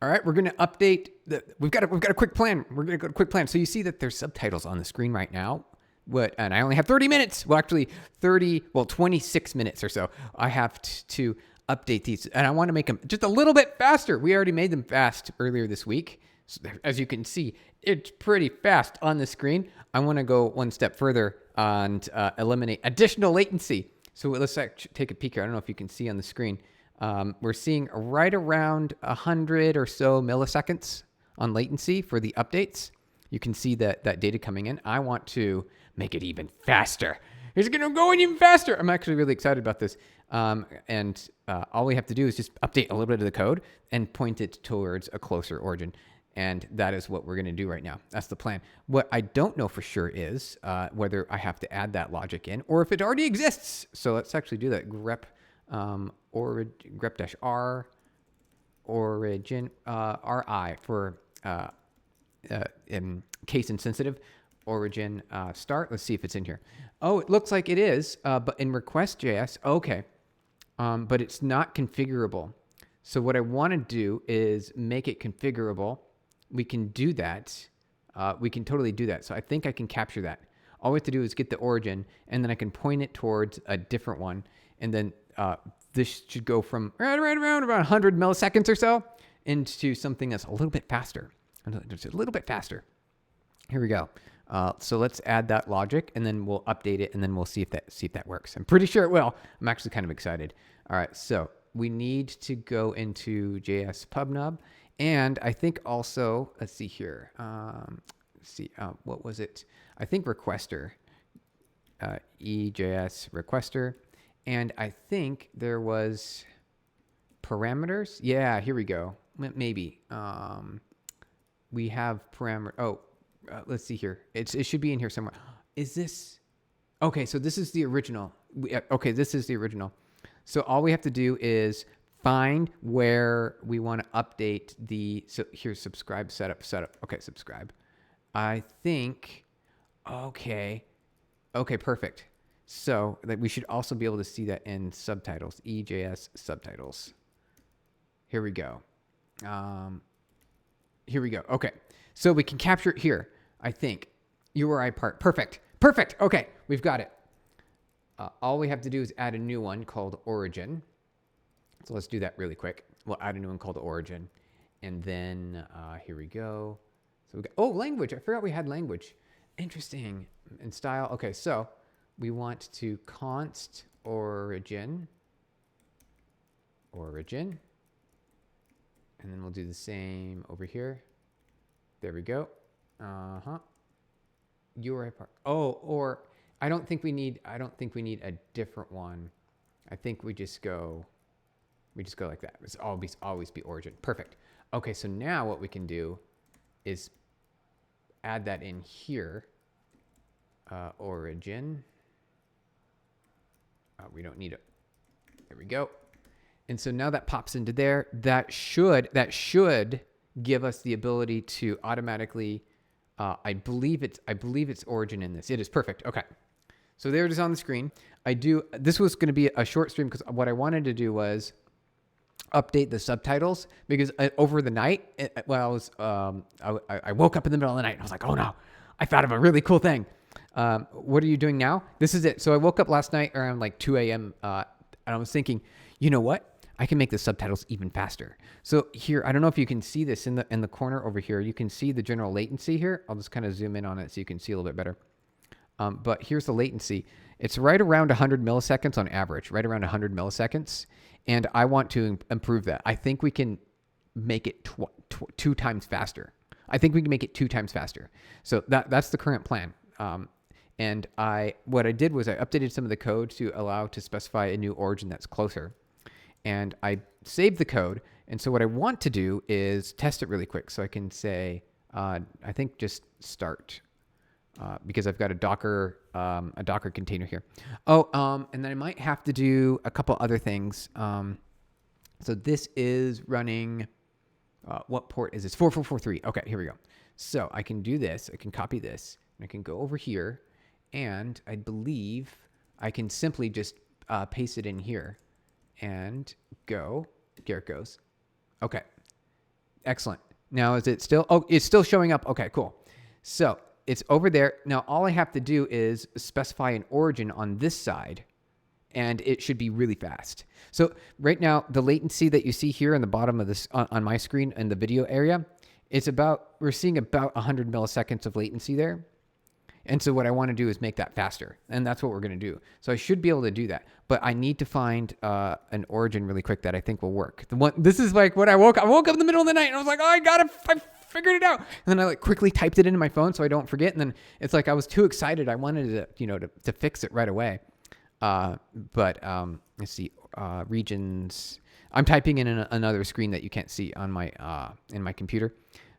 All right, we're going to update. We've got a quick plan. We're going to go to quick plan. So you see that there's subtitles on the screen right now. And I only have 30 minutes. Well, actually 26 minutes or so. I have to update these, and I want to make them just a little bit faster. We already made them fast earlier this week. So as you can see, it's pretty fast on the screen. I want to go one step further and eliminate additional latency. So let's take a peek here. I don't know if you can see on the screen. We're seeing right around 100 or so milliseconds on latency for the updates. You can see that data coming in. I want to make it even faster. It's going to go even faster. I'm actually really excited about this. And all we have to do is just update a little bit of the code and point it towards a closer origin. And that is what we're going to do right now. That's the plan. What I don't know for sure is whether I have to add that logic in or if it already exists. So let's actually do that. grep grep-r origin ri for in case insensitive origin start. Let's see if it's in here. Oh, it looks like it is, but in request.js, okay. But it's not configurable. So what I want to do is make it configurable. We can do that. We can totally do that. So I think I can capture that. All we have to do is get the origin, and then I can point it towards a different one. And then this should go from right around about 100 milliseconds or so into something that's a little bit faster. Just a little bit faster. Here we go. So let's add that logic, and then we'll update it, and then we'll see if that works. I'm pretty sure it will. I'm actually kind of excited. All right, so we need to go into JS PubNub, and I think also, let's see here. What was it? I think requester, EJS requester, and I think there was parameters. Yeah, here we go. Maybe we have parameter. Oh. Let's see here. It should be in here somewhere. Is this? Okay, so this is the original. Okay, this is the original. So all we have to do is find where we want to update the, so here's subscribe, setup. Okay, subscribe. I think, okay, perfect. So that we should also be able to see that in subtitles, EJS subtitles. Here we go. Okay. So we can capture it here, I think. URI part. Perfect. Okay, we've got it. All we have to do is add a new one called origin. So let's do that really quick. We'll add a new one called origin. And then here we go. So we got, language. I forgot we had language. Interesting. And style. Okay, so we want to const origin. And then we'll do the same over here. There we go. URI part. Oh, or I don't think we need a different one. I think we just go like that. It's always be origin. Perfect. Okay, so now what we can do is add that in here. Origin. We don't need it. There we go. And so now that pops into there. That should give us the ability to automatically, I believe it's origin in this. It is perfect. Okay. So there it is on the screen. This was going to be a short stream because what I wanted to do was update the subtitles because over the night, I woke up in the middle of the night and I was like, oh no, I thought of a really cool thing. What are you doing now? This is it. So I woke up last night around like 2 a.m. And I was thinking, you know what? I can make the subtitles even faster. So here, I don't know if you can see this in the corner over here. You can see the general latency here. I'll just kind of zoom in on it so you can see a little bit better. But here's the latency. It's right around 100 milliseconds on average, right around 100 milliseconds. And I want to improve that. I think we can make it 2 times faster. I think we can make it 2 times faster. So that's the current plan. And what I did was I updated some of the code to allow to specify a new origin that's closer. And I saved the code. And so what I want to do is test it really quick. So I can say, I think just start, because I've got a Docker container here. And then I might have to do a couple other things. So this is running, what port is this? 4443. Okay, here we go. So I can do this. I can copy this. And I can go over here. And I believe I can simply just paste it in here. And go. Here it goes. Okay. Excellent. Now, is it still? Oh, it's still showing up. Okay, cool. So it's over there. Now, all I have to do is specify an origin on this side, and it should be really fast. So right now, the latency that you see here on the bottom of this on my screen in the video area, we're seeing about 100 milliseconds of latency there. And so what I want to do is make that faster, and that's what we're going to do. So I should be able to do that, but I need to find an origin really quick that I think will work. This is like what I woke up in the middle of the night, and I was like, oh, I figured it out. And then I like quickly typed it into my phone so I don't forget. And then it's like I was too excited. I wanted to fix it right away. But let's see, regions. I'm typing in another screen that you can't see on my in my computer.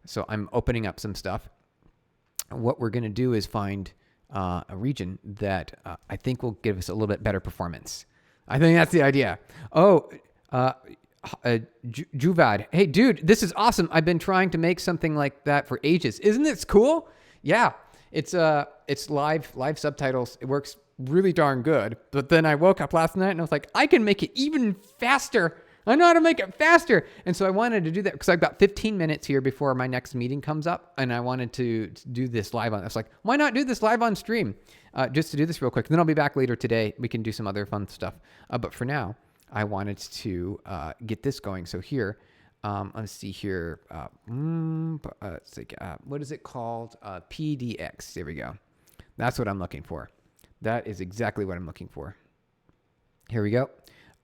So I'm opening up some stuff. What we're going to do is find a region that I think will give us a little bit better performance. I think that's the idea. Oh, Juvad. Hey, dude, this is awesome. I've been trying to make something like that for ages. Isn't this cool? Yeah, it's live subtitles. It works really darn good. But then I woke up last night and I was like, I can make it even faster. I know how to make it faster. And so I wanted to do that because I've got 15 minutes here before my next meeting comes up. And I wanted to do this live on. I was like, why not do this live on stream? Just to do this real quick. Then I'll be back later today. We can do some other fun stuff. But for now, I wanted to get this going. So here, let's see here. What is it called? PDX. There we go. That's what I'm looking for. That is exactly what I'm looking for. Here we go.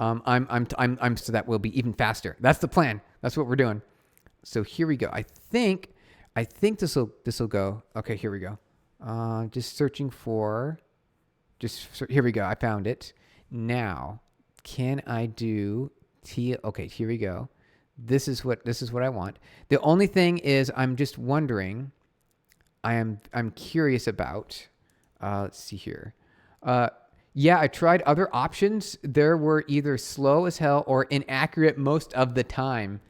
So that will be even faster. That's the plan. That's what we're doing. So here we go. I think this will go. Okay, here we go. Just searching for, here we go. I found it. Now, can I do okay, here we go. This is what I want. The only thing is I'm just wondering, I'm curious about, let's see here. Yeah, I tried other options. There were either slow as hell or inaccurate most of the time.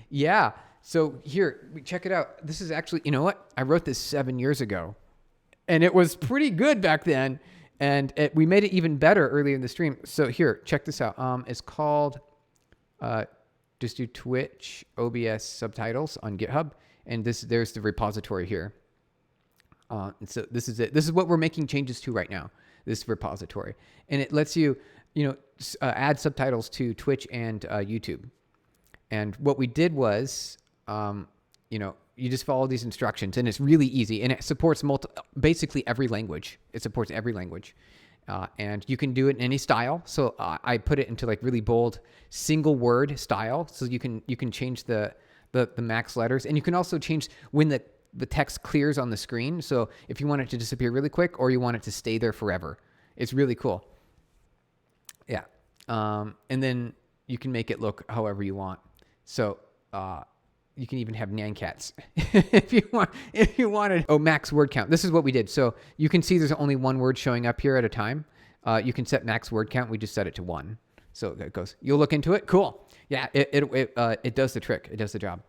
Yeah. So here, check it out. This is actually, you know what? I wrote this 7 years ago, and it was pretty good back then. And we made it even better earlier in the stream. So here, check this out. It's called, just do Twitch OBS Subtitles on GitHub. And there's the repository here. And so this is it. This is what we're making changes to right now. This repository, and it lets you, add subtitles to Twitch and YouTube. And what we did was, you just follow these instructions, and it's really easy, and it supports basically every language. It supports every language, and you can do it in any style. So I put it into like really bold single word style, so you can change the max letters, and you can also change when the text clears on the screen. So if you want it to disappear really quick or you want it to stay there forever, it's really cool. Yeah. And then you can make it look however you want. So you can even have NaNCats if you wanted. Oh, max word count. This is what we did. So you can see there's only one word showing up here at a time. You can set max word count. We just set it to 1. So it goes, you'll look into it. Cool. Yeah, it does the trick. It does the job.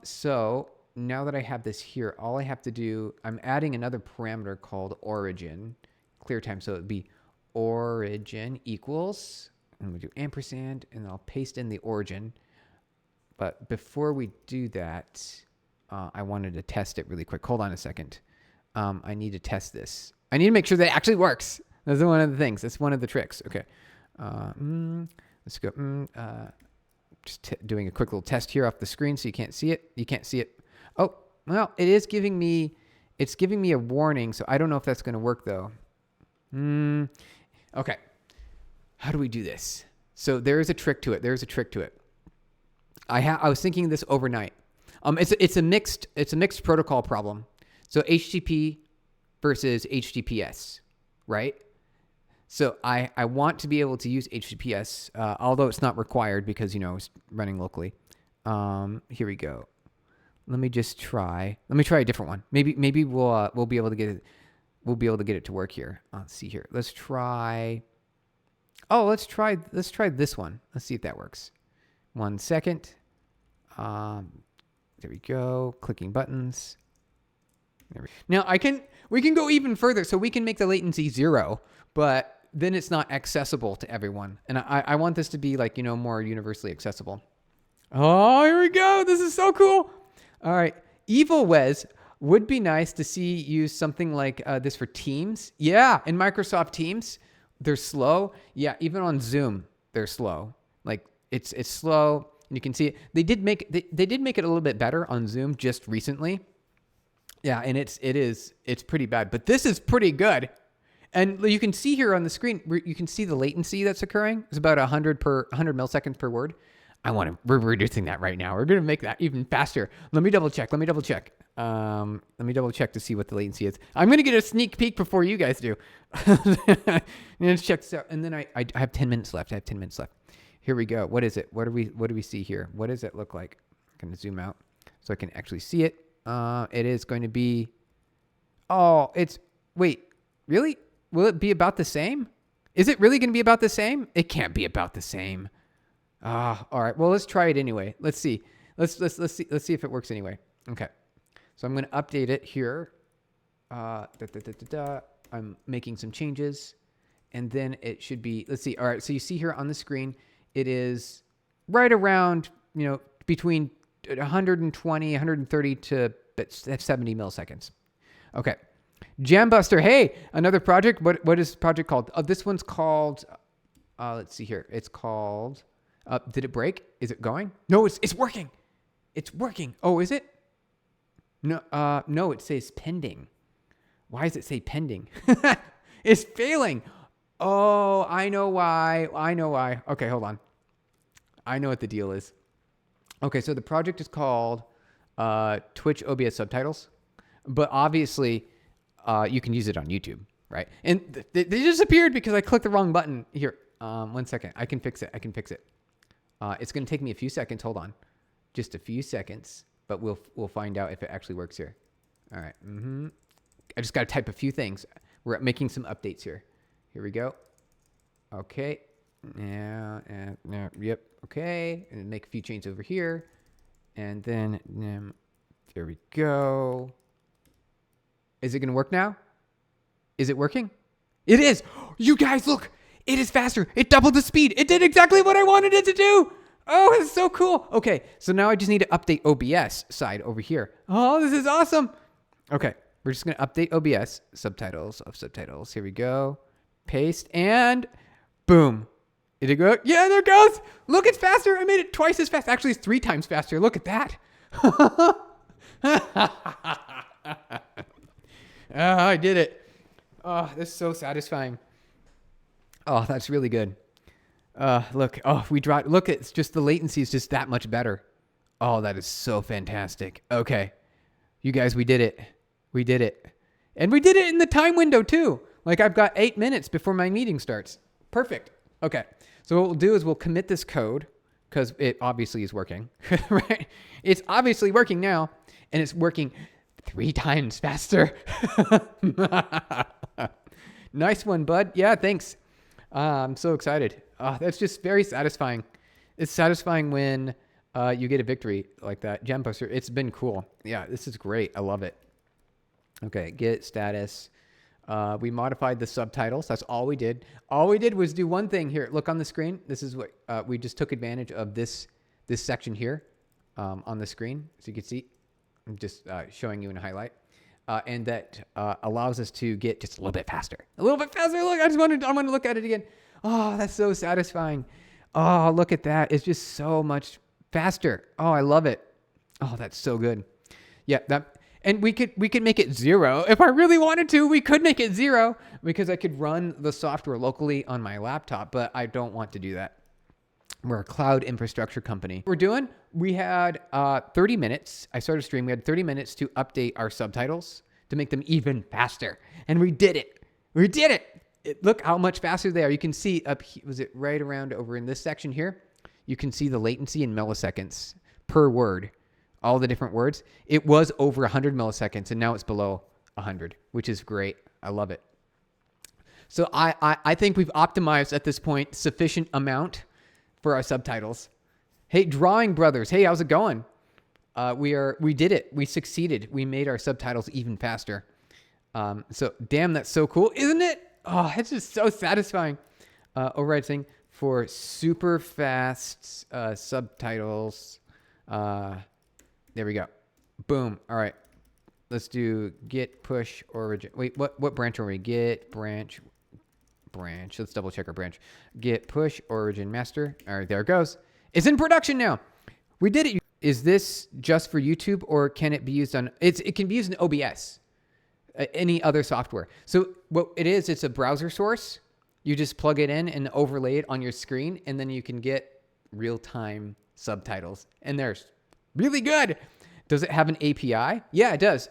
So now that I have this here, all I have to do, I'm adding another parameter called origin, clear time. So it'd be origin equals, and we do ampersand, and I'll paste in the origin. But before we do that, I wanted to test it really quick. Hold on a second. I need to test this. I need to make sure that it actually works. That's one of the things. That's one of the tricks. Okay. Let's go. Just doing a quick little test here off the screen so you can't see it. You can't see it. Oh, well, it's giving me a warning, so I don't know if that's going to work, though. Okay. How do we do this? So there is a trick to it. I was thinking this overnight. It's a mixed protocol problem. So HTTP versus HTTPS, right? So I want to be able to use HTTPS, although it's not required because, it's running locally. Here we go. Let me try a different one. Maybe we'll be able to get it. We'll be able to get it to work here. Let's see here. Let's try this one. Let's see if that works. 1 second. There we go. Clicking buttons. Now we can go even further. So we can make the latency 0, but then it's not accessible to everyone. And I want this to be like, more universally accessible. Oh, here we go. This is so cool. All right. Evil Wes, would be nice to see use something like this for Teams. Yeah, in Microsoft Teams, they're slow. Yeah, even on Zoom, they're slow. Like it's slow. And you can see it. They did make it a little bit better on Zoom just recently. Yeah, and it's pretty bad, but this is pretty good. And you can see here on the screen, you can see the latency that's occurring. It's about 100 milliseconds per word. We're reducing that right now. We're going to make that even faster. Let me double check. Let me double check to see what the latency is. I'm going to get a sneak peek before you guys do. Let's check this out. And then I have 10 minutes left. Here we go. What is it? What do we see here? What does it look like? I'm going to zoom out so I can actually see it. It is going to be, wait, really? Will it be about the same? Is it really going to be about the same? It can't be about the same. All right. Well, let's try it anyway. Let's see. Let's see if it works anyway. Okay. So I'm going to update it here. I'm making some changes, and then it should be, let's see. All right. So you see here on the screen, it is right around, between 120, 130 to 70 milliseconds. Okay. Jambuster. Hey, another project. What is the project called? This one's called, let's see here. It's called, did it break? Is it going? No, it's working. It's working. Oh, is it? No, it says pending. Why does it say pending? It's failing. Oh, I know why. Okay, hold on. I know what the deal is. Okay, so the project is called Twitch OBS Subtitles, but obviously you can use it on YouTube, right? And they disappeared because I clicked the wrong button. Here, 1 second. I can fix it. It's going to take me a few seconds. Hold on. Just a few seconds, but we'll find out if it actually works here. All right. I just got to type a few things. We're making some updates here. Here we go. Okay. Yep. Okay. And make a few changes over here. And then there we go. Is it going to work now? Is it working? It is. You guys, look. It is faster. It doubled the speed. It did exactly what I wanted it to do. Oh, it's so cool. Okay, so now I just need to update OBS side over here. Oh, this is awesome. Okay, we're just going to update OBS subtitles of subtitles. Here we go. Paste and boom. Did it go? Yeah, there it goes. Look, it's faster. I made it twice as fast. Actually, it's 3 times faster. Look at that. I did it. Oh, that's so satisfying. Oh, that's really good. Look, it's just the latency is just that much better. Oh, that is so fantastic. Okay. You guys, we did it. And we did it in the time window too. Like I've got 8 minutes before my meeting starts. Perfect. Okay. So what we'll do is we'll commit this code because it obviously is working, right? It's obviously working now and it's working 3 times faster. Nice one, bud. Yeah, thanks. I'm so excited. That's just very satisfying. It's satisfying when you get a victory like that. Jambuster, it's been cool. Yeah, this is great. I love it. Okay, get status. We modified the subtitles. That's all we did. All we did was do one thing here. Look on the screen. This is what we just took advantage of this section here on the screen. So you can see, I'm just showing you in a highlight. And that allows us to get just a little bit faster. Look, I want to look at it again. Oh, that's so satisfying. Oh, look at that. It's just so much faster. Oh, I love it. Oh, that's so good. Yeah, and we could make it 0. If I really wanted to, we could make it 0 because I could run the software locally on my laptop, but I don't want to do that. We're a cloud infrastructure company. We had 30 minutes. I started a stream. We had 30 minutes to update our subtitles to make them even faster. And we did it. Look how much faster they are. You can see was it right around over in this section here? You can see the latency in milliseconds per word, all the different words. It was over 100 milliseconds and now it's below 100, which is great. I love it. So I think we've optimized at this point sufficient amount for our subtitles. Hey, Drawing Brothers. Hey, how's it going? We did it. We succeeded. We made our subtitles even faster. So damn, that's so cool, isn't it? Oh, it's just so satisfying. Override saying for super fast subtitles. There we go. Boom. All right. Let's do git push origin. Wait, what branch are we? Git branch. Let's double check our branch. Git push origin master. All right, there it goes. It's in production now. We did it. Is this just for YouTube, or can it be used on? It can be used in OBS, any other software. So what it is, it's a browser source. You just plug it in and overlay it on your screen, and then you can get real-time subtitles, and they're really good. Does it have an API? Yeah, it does.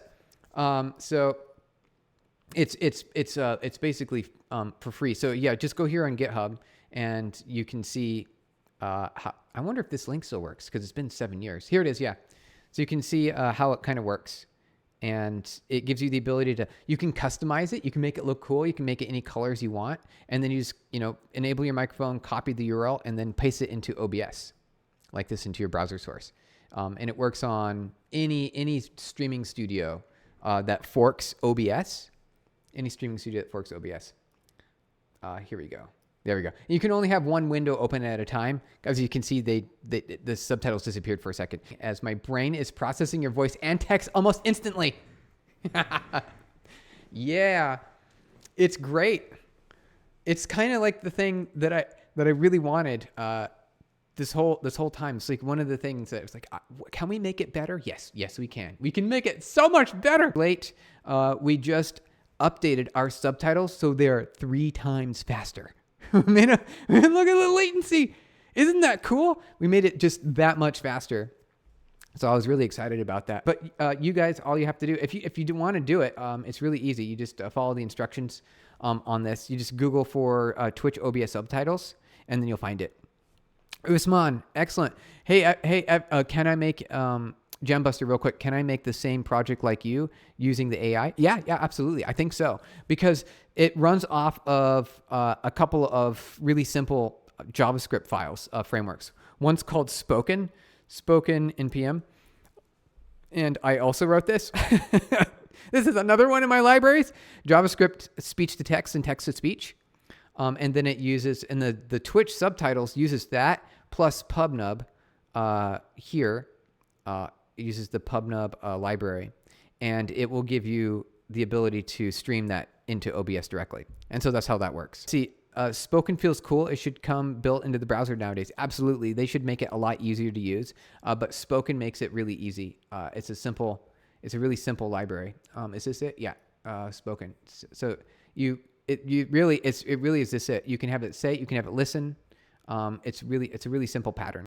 So it's basically for free. So yeah, just go here on GitHub and you can see how, I wonder if this link still works because it's been 7 years. Here it is. Yeah. So you can see how it kind of works, and it gives you the ability to, you can customize it. You can make it look cool. You can make it any colors you want. And then you just, enable your microphone, copy the URL, and then paste it into OBS like this into your browser source. And it works on any streaming studio that forks OBS. Any streaming studio that forks OBS. Here we go. There we go. You can only have one window open at a time. As you can see, the subtitles disappeared for a second. As my brain is processing your voice and text almost instantly. Yeah, it's great. It's kind of like the thing that I really wanted. This whole time. It's like one of the things that was like, can we make it better? Yes, we can. We can make it so much better. Late, we just updated our subtitles so they're 3 times faster. Look at the latency. Isn't that cool? We made it just that much faster. So I was really excited about that. But you guys, all you have to do, if you do want to do it, it's really easy. You just follow the instructions on this. You just Google for Twitch OBS Subtitles, and then you'll find it. Usman, excellent. Hey, can I make Jambuster real quick? Can I make the same project like you using the AI? Yeah, absolutely. I think so, because it runs off of a couple of really simple JavaScript files, frameworks. One's called Spoken npm, and I also wrote this. This is another one in my libraries. JavaScript speech to text and text to speech. And then it uses, and the Twitch subtitles uses that plus PubNub here. It uses the PubNub library, and it will give you the ability to stream that into OBS directly. And so that's how that works. See, Spoken feels cool. It should come built into the browser nowadays. Absolutely. They should make it a lot easier to use, but Spoken makes it really easy. It's a really simple library. Is this it? Yeah, Spoken. So it really is this it. You can have it say, you can have it listen. It's a really simple pattern.